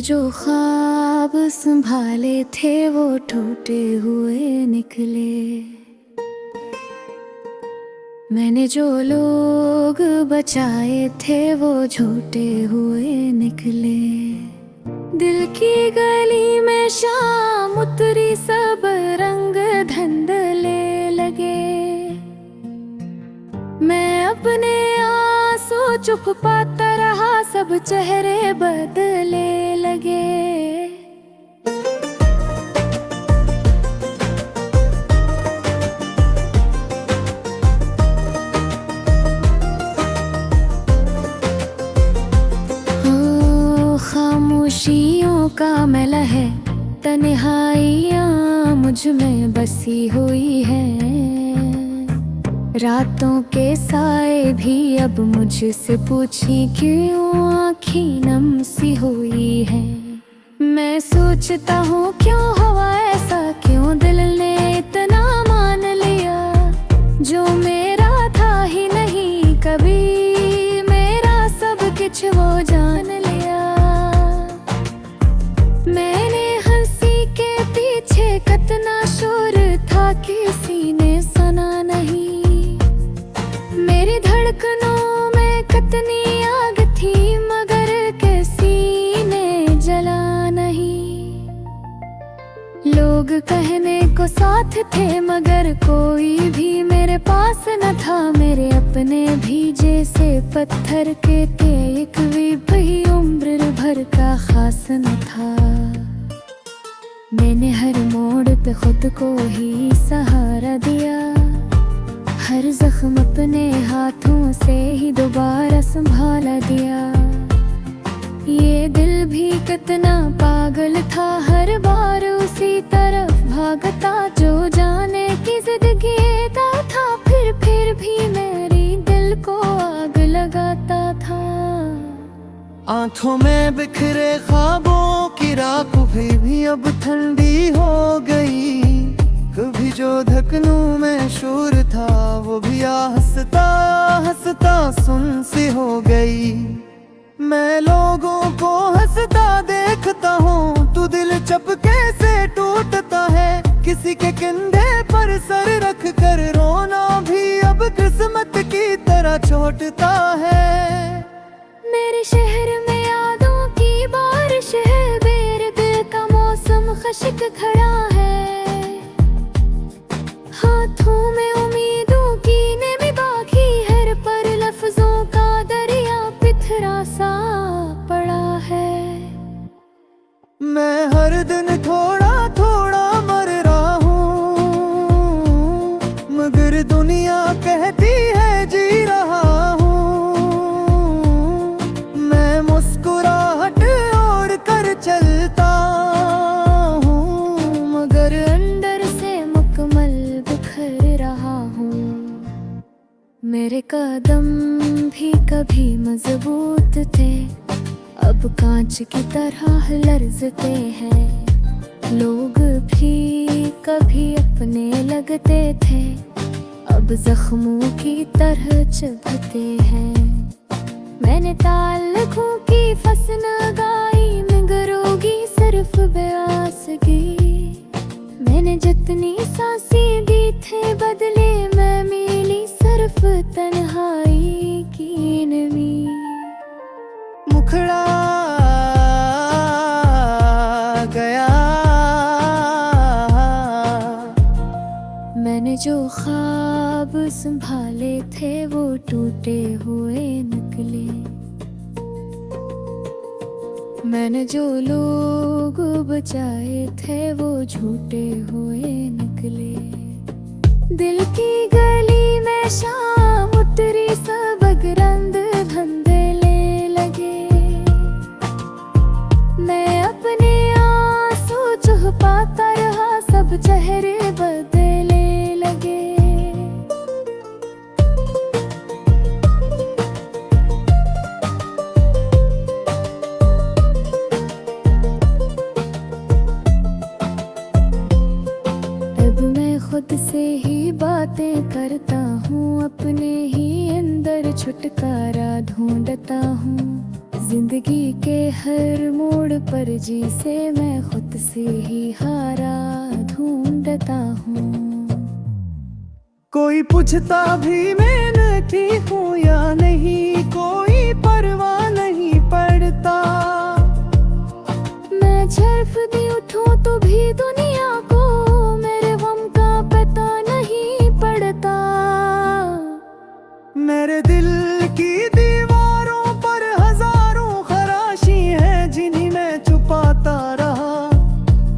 मैंने जो ख्वाब संभाले थे वो टूटे हुए निकले। मैंने जो लोग बचाए थे वो झूठे हुए निकले। दिल की गली में शाम उतरी, सब रंग धुंधले लगे। मैं अपने आंसू चुप पाता रहा, सब चेहरे बदले लगे। खामोशियों का मेला है, तन्हाइयाँ मुझ में बसी हुई है। रातों के साए भी अब मुझसे पूछी क्यों आँखें नम सी हुई है। मैं सोचता हूँ क्यों हुआ ऐसा, क्यों दिल ने इतना मान लिया जो मेरा था ही नहीं कभी। मेरा सब कुछ वो जान लिया। मैंने हंसी के पीछे कितना शोर था, किसी ने सुना नहीं। मेरी धड़कनों में कितनी आग थी, मगर किसी ने जला नहीं। लोग कहने को साथ थे, मगर कोई भी मेरे पास न था। मेरे अपने भी जैसे पत्थर के थे, एक भी उम्र भर का खास न था। मैंने हर मोड़ पे खुद को ही सहारा दिया, हर जख्म अपने हाथों से ही दोबारा संभाला दिया। ये दिल भी कितना पागल था, हर बार उसी तरफ भागता, जो जाने की जिंदगी था। फिर भी मेरी दिल को आग लगाता था। आंखों में बिखरे ख्वाबों की राख भी अब ठंडी हो गई। कभी जो धड़कनों में शोर था, वो भी हंसता हंसता सुन सी हो गई। मैं लोगों को हंसता देखता हूँ, तू दिल चपके से टूटता है। किसी के कंधे पर सर रख कर रोना भी अब किस्मत की तरह छोटता है। मेरे शहर में यादों की बारिश है, बेर का मौसम खश्क खड़ा है। हाथों में उम्मीदों की नेमी बाकी है, पर लफ्जों का दरिया पिथरा सा पड़ा है। मैं हर दिन थोड़ा थोड़ा मर रहा हूँ, मगर दुनिया कहती है जी रहा हूँ। मैं मुस्कुराहट और कर चलता हूँ, मगर अंदर से मुकम्मल बिखर रहा हूँ। मेरे कदम भी कभी मजबूत थे, अब कांच की तरह लर्जते हैं। लोग भी कभी अपने लगते थे, अब जख्मों की तरह चुभते हैं। मैंने ताल्लुकों की फसल गाई, मगरोगी सिर्फ बेआसगी। मैंने जितनी सांसें दी थे बदले में मिली सिर्फ तन्हाई की नमी। मुखड़ा गया। मैंने जो ख्वाब संभाले थे वो टूटे हुए निकले। मैंने जो लोग बचाए थे वो झूठे हुए निकले। दिल की गली में शाम उतरी, सब रंग धुंधले लगे। मैं अपने आंसू छुपाता रहा, सब चेहरे बदले लगे। अब मैं खुद से ही बातें करता हूँ, अपने ही अंदर छुटकारा ढूंढता हूँ। जिंदगी के हर मोड़ पर जी से मैं खुद से ही हारा ढूंढता हूँ। कोई पूछता भी मेहनती हूँ या नहीं, कोई परवाह नहीं पड़ता। मैं झड़प भी उठूं तो भी दुनिया को मेरे गम का पता नहीं पड़ता। मेरे दिल की दीवारों पर हजारों खराशी हैं जिन्हीं में छुपाता रहा।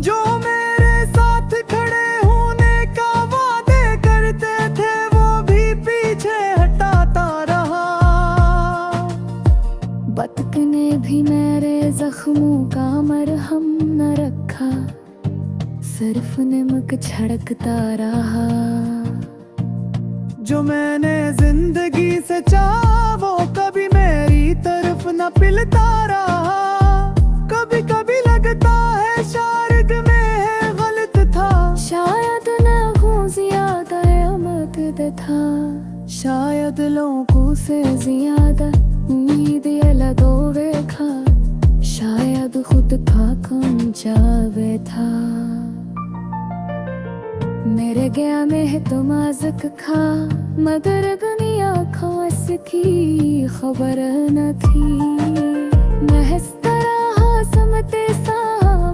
जो मेरे साथ खड़े होने का वादे करते थे वो भी पीछे हटाता रहा। बतख ने भी मेरे जख्मों का मरहम न रखा, सिर्फ नमक छिड़कता रहा। जो मैंने जिंदगी से चाहा वो कभी मेरी तरफ न पिलता रहा। कभी कभी लगता है शायद मैं गलत था, शायद न हूँ ज्यादा अमद था, शायद लोगों से ज्यादा उम्मीद ये लगोवे खा, शायद खुद का कम जावे था। मेरे गया में तो माज़क खा, मगर दुनिया खास की खबर न थी। महज तरह समते सा,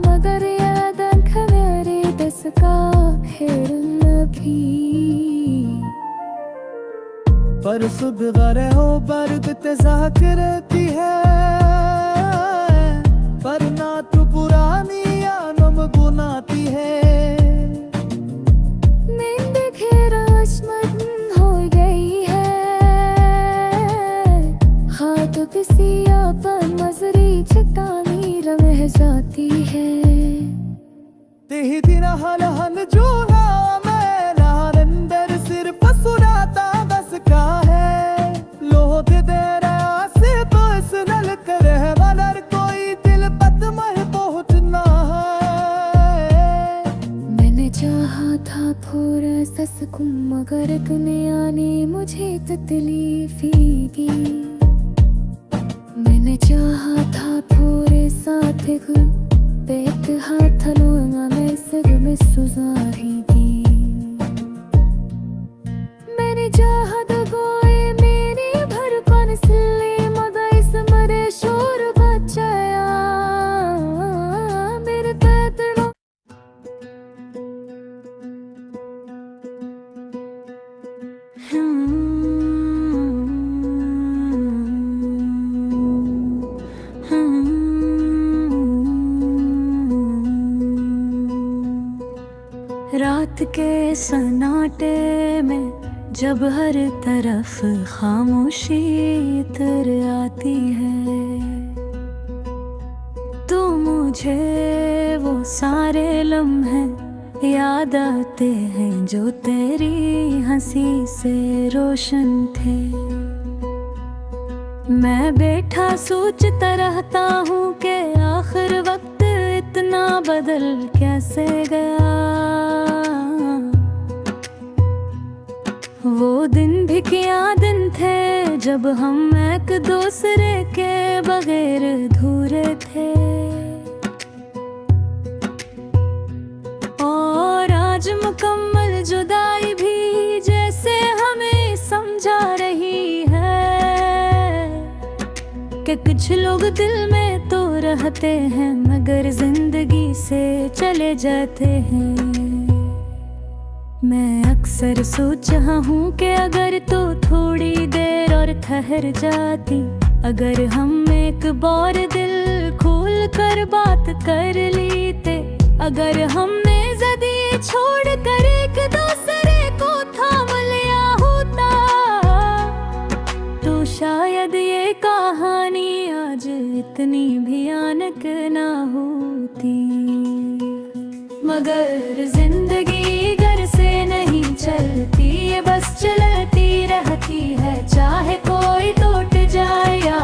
मगर याद मेरे दस का खेल न भी। पर सुबह रहो बर्द तज़ाह करती है, पर ना तू पुरानी यादों गुनाती है। मजरी चट्टानी रह जाती है। तेही दिन हल हल जो मेरा अंदर सिर्फ सुराता बस का है। लोह दे रहा से तो इस नल करे वालर कोई दिल पत मह पहुंचना है। मैंने चाहा था थोड़ा सा सुकून, मगर दुनिया ने मुझे तकलीफी दी। मैंने चाहा था थोड़े साथ गुल, बेत हाथ लूंगा मैं सग में सुजारी दी। मैंने चाहा दगोए मेरी भरपन सिले, मगर इस मरे शोर बचाया मेरे पैतरों। रात के सन्नाटे में जब हर तरफ खामोशी तर आती है, तो मुझे वो सारे लम्हे याद आते हैं जो तेरी हंसी से रोशन थे। मैं बैठा सोचता रहता हूँ कि आखिर वक्त इतना बदल कैसे गया। वो दिन भी क्या दिन थे जब हम एक दूसरे के बगैर अधूरे थे। और आज मुकम्मल जुदाई भी जैसे हमें समझा रही है कि कुछ लोग दिल में तो रहते हैं मगर जिंदगी से चले जाते हैं। मैं अक्सर सोच रहा हूँ कि अगर तो थोड़ी देर और ठहर जाती, अगर हम एक बार दिल खोल कर बात कर लेते, अगर हमने ज़दी छोड़ कर एक दूसरे को थाम लिया होता, तो शायद ये कहानी आज इतनी भयानक ना होती। मगर जिंदगी घर से नहीं चलती, ये बस चलती रहती है, चाहे कोई टूट जाए या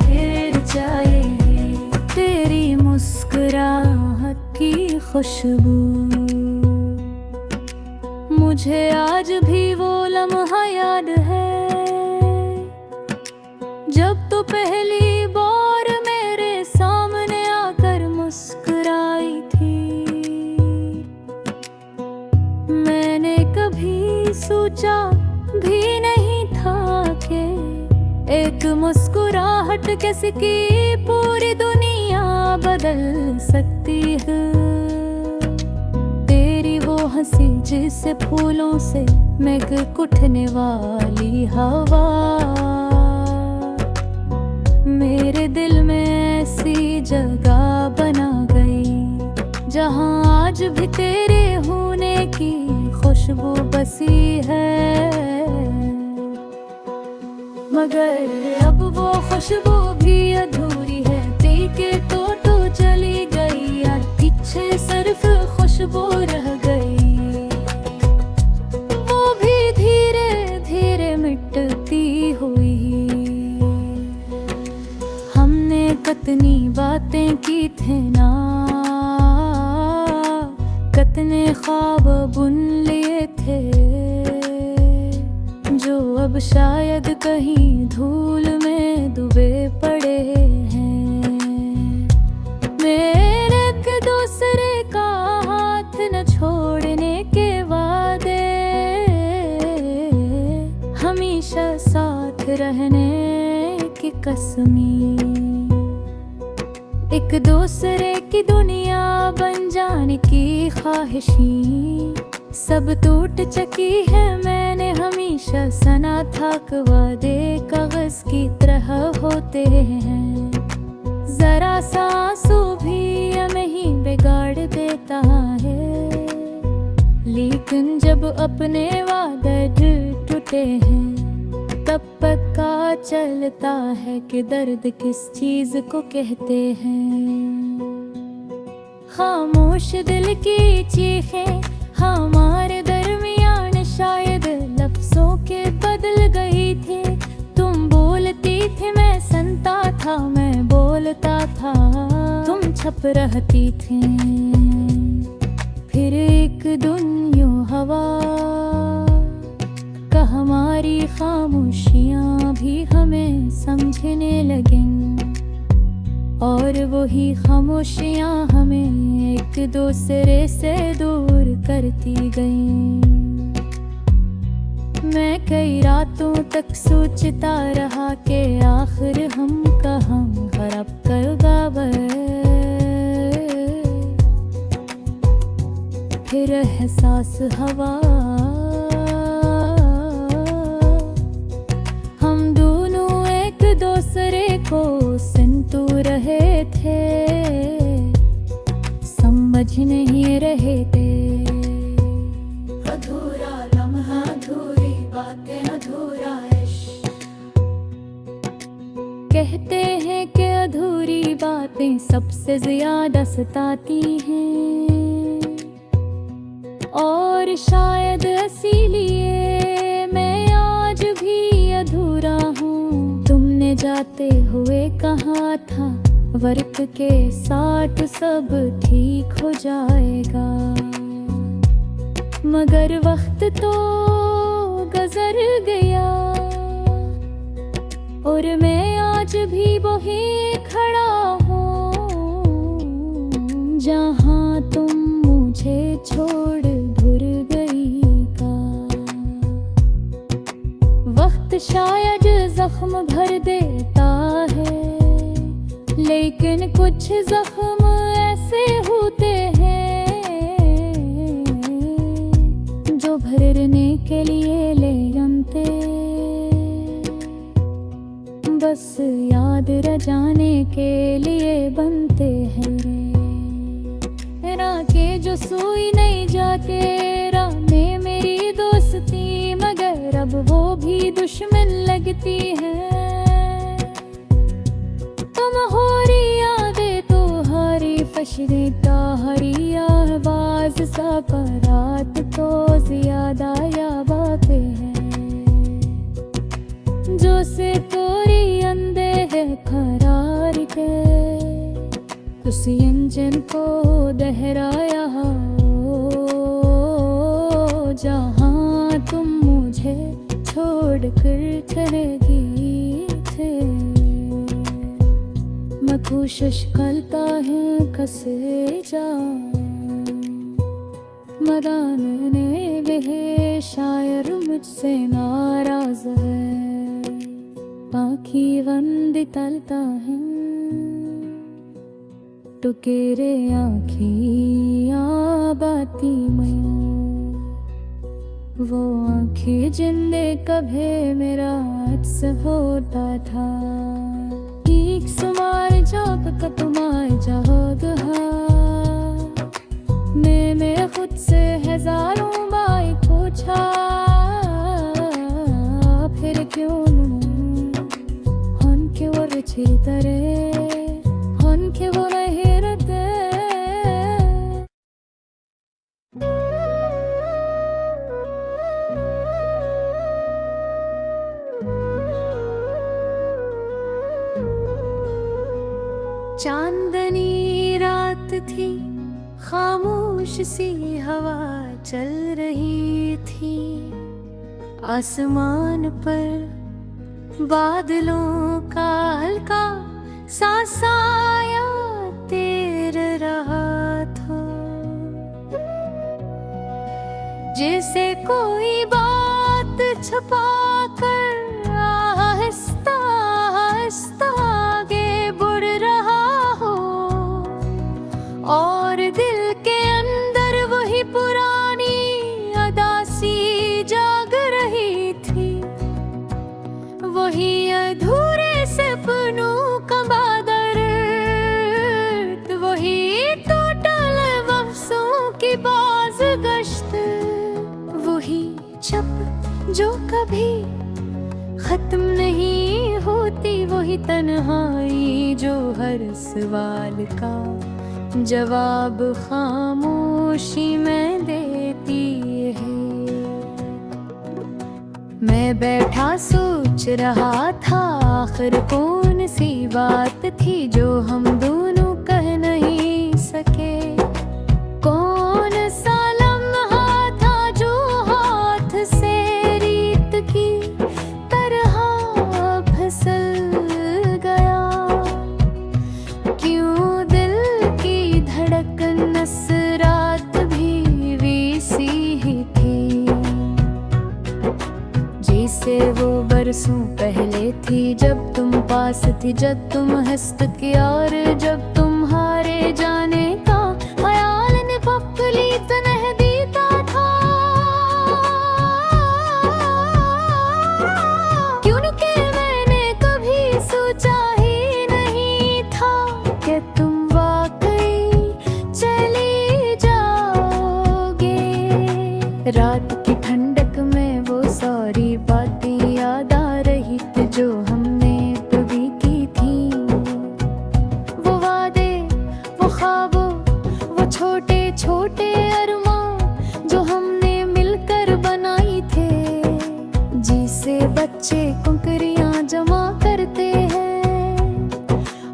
फिर जाए। तेरी मुस्कुराहट की खुशबू मुझे आज भी वो लम्हा याद है जब तो पहली बार सोचा भी नहीं था कि एक मुस्कुराहट किसी की पूरी दुनिया बदल सकती है। तेरी वो हंसी जिससे फूलों से महक उठने वाली हवा, मेरे दिल में ऐसी जगह बना गई जहां आज भी तेरे होने की खुशबू बसी है। मगर अब वो खुशबू भी अधूरी है, पी के तो चली गई यार, पीछे सिर्फ खुशबू रह गई। वो भी धीरे धीरे मिटती हुई। हमने कितनी बातें की थे ना, कितने ख्वाब बुन लिए थे, जो अब शायद कहीं धूल में डूबे पड़े हैं। मेरे एक दूसरे का हाथ न छोड़ने के वादे, हमेशा साथ रहने की कसमी, एक दूसरे की दुनिया बन जाने की ख्वाहिशी, सब टूट चुकी है। मैंने हमेशा सना था कि वादे कागज की तरह होते हैं, जरा सा आंसू भी हमें ही बिगाड़ देता है। लेकिन जब अपने वादे टूटे हैं, तब पता चलता है कि दर्द किस चीज को कहते हैं। खामोश दिल की चीखें हमारे दरमियान शायद लफ्जों के बदल गई थी। तुम बोलती थी मैं सुनता था, मैं बोलता था तुम छुप रहती थी। फिर एक दिन यूं हवा का हमारी खामोशियां भी हमें समझने लगीं, और वही खामोशियां हमें एक दूसरे से दूर करती गईं। मैं कई रातों तक सोचता रहा कि आखिर हम कहाँ खराब कर गए। फिर एहसास हवा, हम दोनों एक दूसरे को सुनते रहे थे, समझ नहीं रहे थे। अधूरा लम्हा, अधूरी बातें, अधूरा इश्क। कहते हैं कि अधूरी बातें सबसे ज्यादा सताती हैं, और शायद इसीलिए मैं आज भी अधूरा हूँ। तुमने जाते हुए कहा था वक्त के साथ सब ठीक हो जाएगा, मगर वक्त तो गुजर गया, और मैं आज भी वही खड़ा हूँ जहाँ तुम मुझे छोड़ भूल गई का। वक्त शायद जख्म भर देता है, लेकिन कुछ जख्म ऐसे होते हैं जो भरने के लिए ले जानते, बस याद रह जाने के लिए बनते हैं। राह के जो सोई नहीं जाते, राह में मेरी दोस्ती, मगर अब वो भी दुश्मन लगती है। तुम हो रही यादें तो हरी फशरे का हरी आवाज सा, रात तो ज्यादा या बातें हैं जो से तोरी अंधे है खरार के। उस इंजन को दोहराया हो जहाँ तुम मुझे छोड़ कर चले गई थे। मैं कोशिश करता है कसे जाऊं, मदान ने वह शायर मुझसे नाराज है, बाकी वंदी तलता है टुकेरे आँखियाँ बाती मैं, वो आँखें जिंदे कभे मेरा अक्स होता था। एक सुमार जाप का तुम्हार जाग मैंने खुद से हजारों बार पूछा, फिर क्यों हन के वो रुचि तरे हन के वो रहते। चांदनी रात थी, खामोश सी हवा चल रही थी, आसमान पर बादलों का हल्का सा साया तैर रहा था, जैसे कोई बात छुपा कर आहिस्ता आहिस्ता आगे बढ़ रहा हो, और दिल के अंदर वही पुरानी अदासी जाग रही थी, वही अधूरे सपनों का बादल, वही टोटल वफ्सों की बाज गश्त, वही चप जो कभी खत्म नहीं होती, वही तन्हाई जो हर सवाल का जवाब खामोशी में देती है। मैं बैठा सोच रहा था, आखिर कौन सी बात थी जो हम दोनों कह नहीं सके, कौन सा लम्हा था जो हाथ से रीत की तरह फिसल गया, क्यों दिल की धड़कन नस रात भी वैसी ही थी, जैसे वो बरसों पहले थी, जब तुम पास थी, जब तुम हंसत की, और जब तुम्हारे जाने का ख्याल ने पपली तनह देता था, क्योंकि मैंने कभी सोचा ही नहीं था कि तुम वाकई चले जाओगे। रात की ठंडक में वो सारी बातें याद आ रही थी जो हमने कभी की थी, वो वादे, वो ख्वाबों, वो छोटे छोटे अरमान जो हमने मिलकर बनाई थे, जिसे बच्चे कुंकरियां जमा करते हैं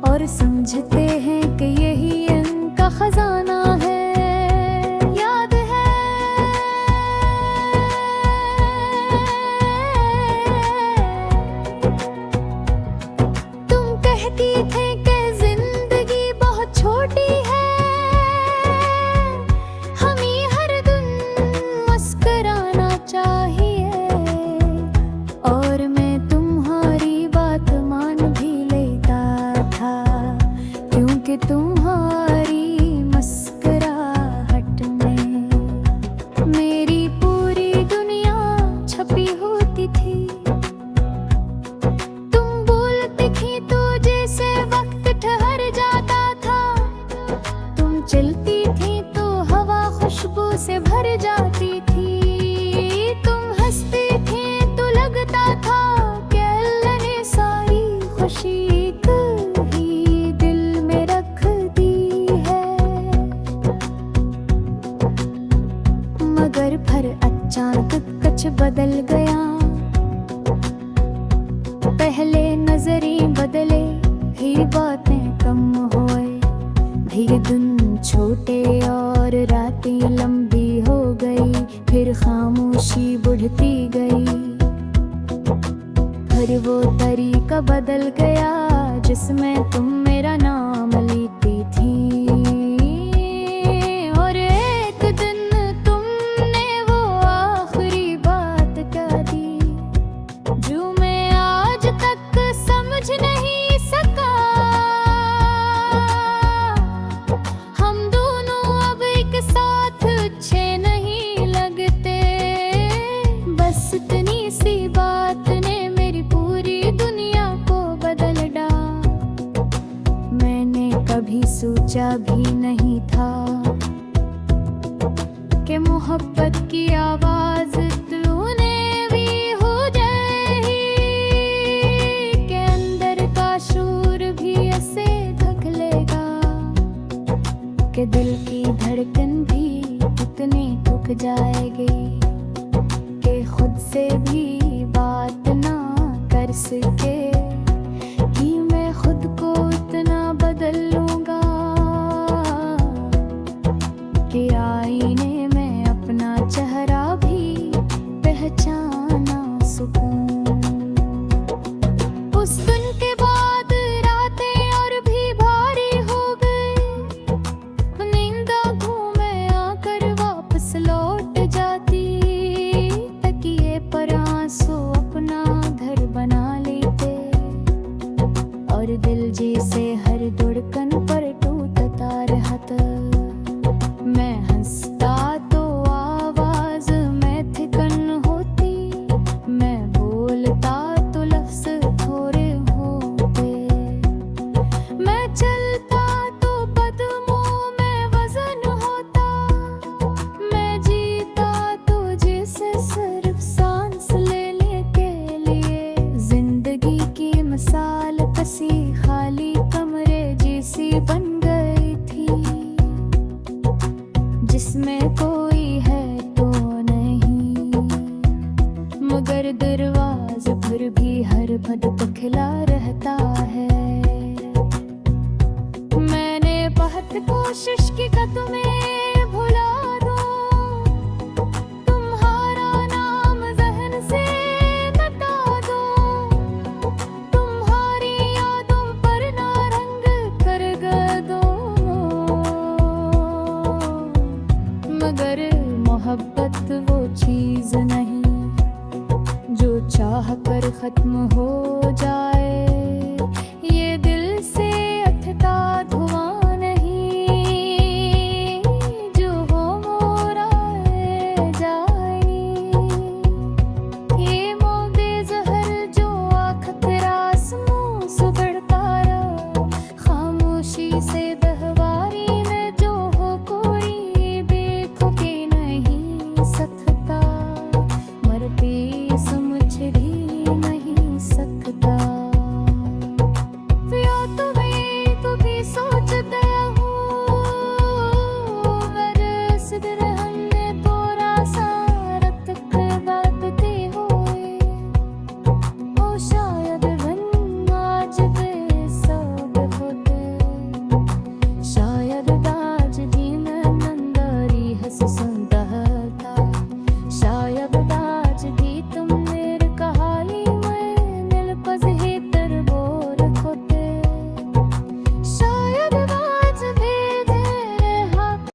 और समझते हैं कि यही इनका खजाना है। याद है तुम कहती थे कि जिंदगी बहुत छोटी है, हमें हर दिन मुस्कुराना चाहिए, और मैं तुम्हारी बात मान भी लेता था, क्योंकि तुम्हारी मुस्कुराहट में मेरी पूरी दुनिया छपी होती थी। तुम बोलती थी तो जैसे वक्त ठहर जाता था, तुम चलती थी तो हवा खुशबू से भर जाती थी, तुम हंसती थी तो लगता था कि अल्लाह ने सारी खुशी ही दिल में रख दी है। मगर फिर अचानक कुछ बदल गया, पहले नजरी बदले, फिर बातें कम हुए, फिर दिन छोटे और रातें लंबी हो गई, फिर खामोशी बढ़ती गई, फिर वो तरीका बदल गया जिसमें तुम मेरा नाम लेती थी, और एक दिन तुमने वो आखिरी बात कर के मोहब्बत की आवाज तूने भी हो जाए के अंदर का शूर भी ऐसे ढक लेगा कि दिल की धड़कन भी इतनी थक जाएगी कि खुद से भी बात ना कर सके कि मैं खुद को इतना बदल लूंगा कि आईने में अपना चेहरा भी पहचाना सकूं। उस दिन के बाद रातें और भी भारी हो गई, नींद आंखों में आकर वापस लौट जाती, तकिए पर आंसू अपना घर बना लेते और दिल जैसे हर धड़कन पर टूटता रहता। मैं हंसता तो आवाज में थिकन होती, मैं बोलता तो लफ्ज थोड़े होते, मैं चलता तो कदमों में वजन होता, मैं जीता तो जैसे सिर्फ सांस लेने के लिए। जिंदगी की मिसाल कसी खाली कमरे जैसी बन गई थी, जिसमें कोई है तो नहीं, मगर दरवाजे पर भी हर भटक खिला रहता है। मैंने बहुत कोशिश की कि तुम्हें भुला दूं, तुम्हारा नाम ज़हन से मिटा दूं, तुम्हारी यादों पर ना रंग कर दूं, मगर मोहब्बत वो चीज नहीं जो चाह कर खत्म हो जाए। ये